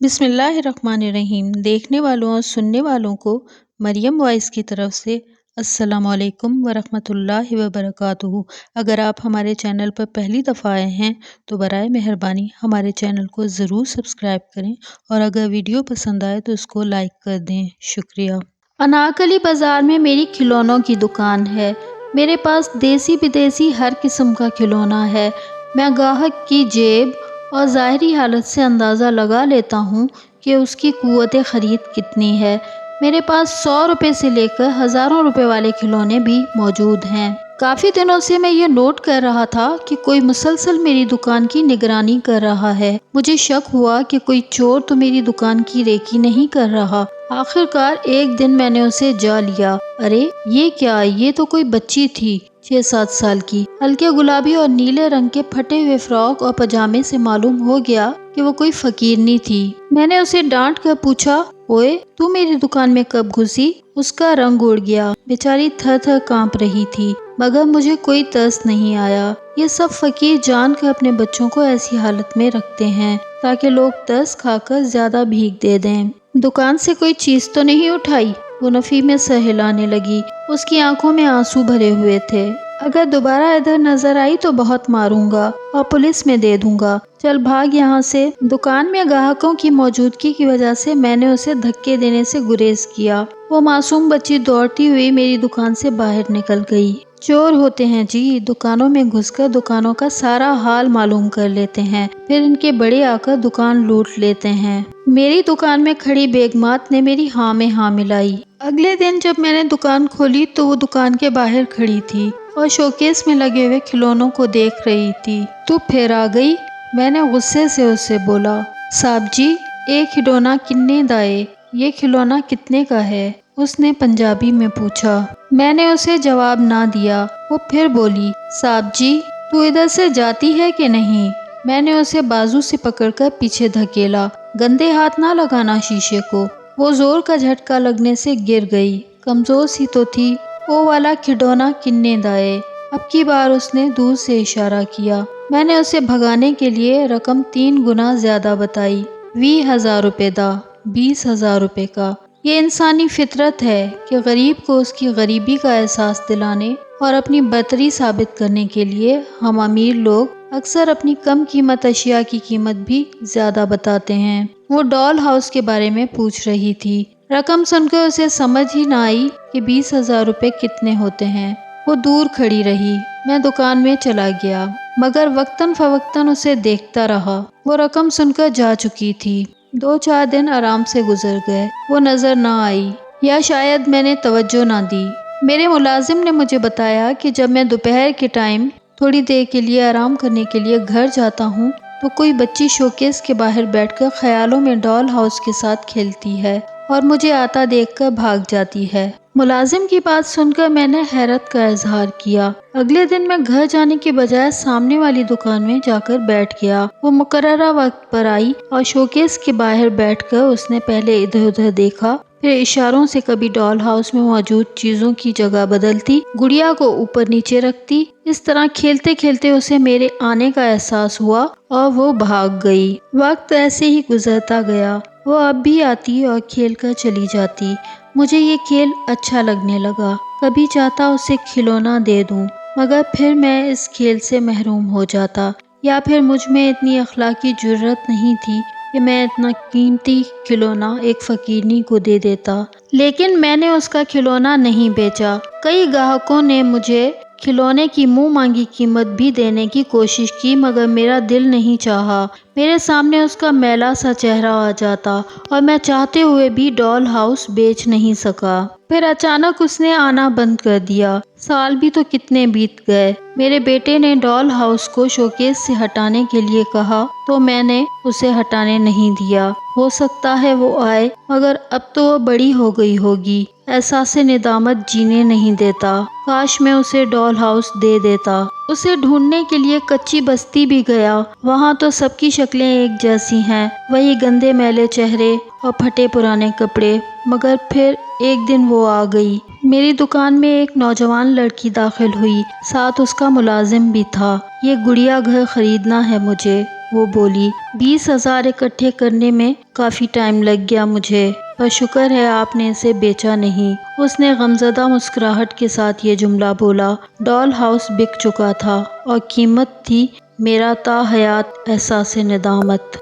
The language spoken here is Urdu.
بسم اللہ الرحمن الرحیم۔ دیکھنے والوں اور سننے والوں کو مریم وائس کی طرف سے السلام علیکم ورحمۃ اللہ وبرکاتہ۔ اگر آپ ہمارے چینل پر پہلی دفعہ آئے ہیں تو برائے مہربانی ہمارے چینل کو ضرور سبسکرائب کریں اور اگر ویڈیو پسند آئے تو اس کو لائک کر دیں۔ شکریہ۔ انارکلی بازار میں میری کھلونوں کی دکان ہے۔ میرے پاس دیسی بدیسی ہر قسم کا کھلونا ہے۔ میں گاہک کی جیب اور ظاہری حالت سے اندازہ لگا لیتا ہوں کہ اس کی قوت خرید کتنی ہے۔ میرے پاس 100 روپے سے لے کر ہزاروں روپے والے کھلونے بھی موجود ہیں۔ کافی دنوں سے میں یہ نوٹ کر رہا تھا کہ کوئی مسلسل میری دکان کی نگرانی کر رہا ہے۔ مجھے شک ہوا کہ کوئی چور تو میری دکان کی ریکی نہیں کر رہا۔ آخر کار ایک دن میں نے اسے جا لیا۔ ارے یہ کیا، یہ تو کوئی بچی تھی 6-7 سال کی۔ ہلکے گلابی اور نیلے رنگ کے پھٹے ہوئے فراک اور پاجامے سے معلوم ہو گیا کہ وہ کوئی فقیرنی تھی۔ میں نے اسے ڈانٹ کر پوچھا، اوئے تو میری دکان میں کب گھسی؟ اس کا رنگ اڑ گیا، بیچاری تھر تھر کانپ رہی تھی، مگر مجھے کوئی ترس نہیں آیا۔ یہ سب فقیر جان کر اپنے بچوں کو ایسی حالت میں رکھتے ہیں تاکہ لوگ ترس کھا کر زیادہ بھیک دے دیں۔ دکان سے کوئی چیز تو نہیں اٹھائی؟ وہ نفی میں سر ہلانے لگی۔ اس کی آنکھوں میں آنسو بھرے ہوئے تھے۔ اگر دوبارہ ادھر نظر آئی تو بہت ماروں گا اور پولیس میں دے دوں گا، چل بھاگ یہاں سے۔ دکان میں گاہکوں کی موجودگی کی وجہ سے میں نے اسے دھکے دینے سے گریز کیا۔ وہ معصوم بچی دوڑتی ہوئی میری دکان سے باہر نکل گئی۔ چور ہوتے ہیں جی، دکانوں میں گھس کر دکانوں کا سارا حال معلوم کر لیتے ہیں، پھر ان کے بڑے آ کر دکان لوٹ لیتے ہیں۔ میری دکان میں کھڑی بیگمات نے میری ہاں میں ہاں ملائی۔ اگلے دن جب میں نے دکان کھولی تو وہ دکان کے باہر کھڑی تھی اور شوکیس میں لگے ہوئے کھلونوں کو دیکھ رہی تھی۔ تو پھر آ گئی؟ میں نے غصے سے اسے بولا۔ صاحب جی، ایک کھلونا کتنے دائے؟ یہ کھلونا کتنے کا ہے؟ اس نے پنجابی میں پوچھا۔ میں نے اسے جواب نہ دیا۔ وہ پھر بولی، صاحب جی تو ادھر سے جاتی ہے کہ نہیں؟ میں نے اسے بازو سے پکڑ کر پیچھے دھکیلا۔ گندے ہاتھ نہ لگانا شیشے کو۔ وہ زور کا جھٹکا لگنے سے گر گئی۔ کمزور سی تو تھی۔ وہ والا کھلونا کتنے دائے؟ اب کی بار اس نے دور سے اشارہ کیا۔ میں نے اسے بھگانے کے لیے رقم 3 گنا زیادہ بتائی۔ 20,000 روپے دا، 20,000 روپے کا۔ یہ انسانی فطرت ہے کہ غریب کو اس کی غریبی کا احساس دلانے اور اپنی برتری ثابت کرنے کے لیے ہم امیر لوگ اکثر اپنی کم قیمت اشیاء کی قیمت بھی زیادہ بتاتے ہیں۔ وہ ڈال ہاؤس کے بارے میں پوچھ رہی تھی۔ رقم سن کر اسے سمجھ ہی نہ آئی کہ 20,000 روپے کتنے ہوتے ہیں۔ وہ دور کھڑی رہی۔ میں دکان میں چلا گیا، مگر وقتاً فوقتاً اسے دیکھتا رہا۔ وہ رقم سن کر جا چکی تھی۔ 2-4 دن آرام سے گزر گئے۔ وہ نظر نہ آئی، یا شاید میں نے توجہ نہ دی۔ میرے ملازم نے مجھے بتایا کہ جب میں دوپہر کے ٹائم تھوڑی دیر کے لیے آرام کرنے کے لیے گھر جاتا ہوں تو کوئی بچی شوکیس کے باہر بیٹھ کر خیالوں میں ڈال ہاؤس کے ساتھ کھیلتی ہے اور مجھے آتا دیکھ کر بھاگ جاتی ہے۔ ملازم کی بات سن کر میں نے حیرت کا اظہار کیا۔ اگلے دن میں گھر جانے کی بجائے سامنے والی دکان میں جا کر بیٹھ گیا۔ وہ مقررہ وقت پر آئی اور شوکیس کے باہر بیٹھ کر اس نے پہلے ادھر ادھر دیکھا، پھر اشاروں سے کبھی ڈال ہاؤس میں موجود چیزوں کی جگہ بدلتی، گڑیا کو اوپر نیچے رکھتی۔ اس طرح کھیلتے کھیلتے اسے میرے آنے کا احساس ہوا اور وہ بھاگ گئی۔ وقت ایسے ہی گزرتا گیا۔ وہ اب بھی آتی اور کھیل کر چلی جاتی۔ مجھے یہ کھیل اچھا لگنے لگا۔ کبھی چاہتا اسے کھلونا دے دوں، مگر پھر میں اس کھیل سے محروم ہو جاتا، یا پھر مجھ میں اتنی اخلاقی جرأت نہیں تھی کہ میں اتنا قیمتی کھلونا ایک فقیرنی کو دے دیتا۔ لیکن میں نے اس کا کھلونا نہیں بیچا۔ کئی گاہکوں نے مجھے کھلونے کی منہ مانگی قیمت بھی دینے کی کوشش کی، مگر میرا دل نہیں چاہا۔ میرے سامنے اس کا میلا سا چہرہ آ جاتا اور میں چاہتے ہوئے بھی ڈال ہاؤس بیچ نہیں سکا۔ پھر اچانک اس نے آنا بند کر دیا۔ سال بھی تو کتنے بیت گئے۔ میرے بیٹے نے ڈال ہاؤس کو شوکیس سے ہٹانے کے لیے کہا تو میں نے اسے ہٹانے نہیں دیا۔ ہو سکتا ہے وہ آئے، مگر اب تو وہ بڑی ہو گئی ہوگی۔ احساس ندامت جینے نہیں دیتا۔ کاش میں اسے ڈال ہاؤس دے دیتا۔ اسے ڈھونڈنے کے لیے کچی بستی بھی گیا۔ وہاں تو سب کی شکلیں ایک جیسی ہیں، وہی گندے میلے چہرے اور پھٹے پرانے کپڑے۔ مگر پھر ایک دن وہ آ گئی۔ میری دکان میں ایک نوجوان لڑکی داخل ہوئی، ساتھ اس کا ملازم بھی تھا۔ یہ گڑیا گھر خریدنا ہے مجھے۔ وہ بولی 20,000 اکٹھے کرنے میں کافی ٹائم لگ گیا مجھے، پر شکر ہے آپ نے اسے بیچا نہیں۔ اس نے غمزدہ مسکراہٹ کے ساتھ یہ جملہ بولا۔ ڈال ہاؤس بک چکا تھا اور قیمت تھی میرا تا حیات احساس ندامت۔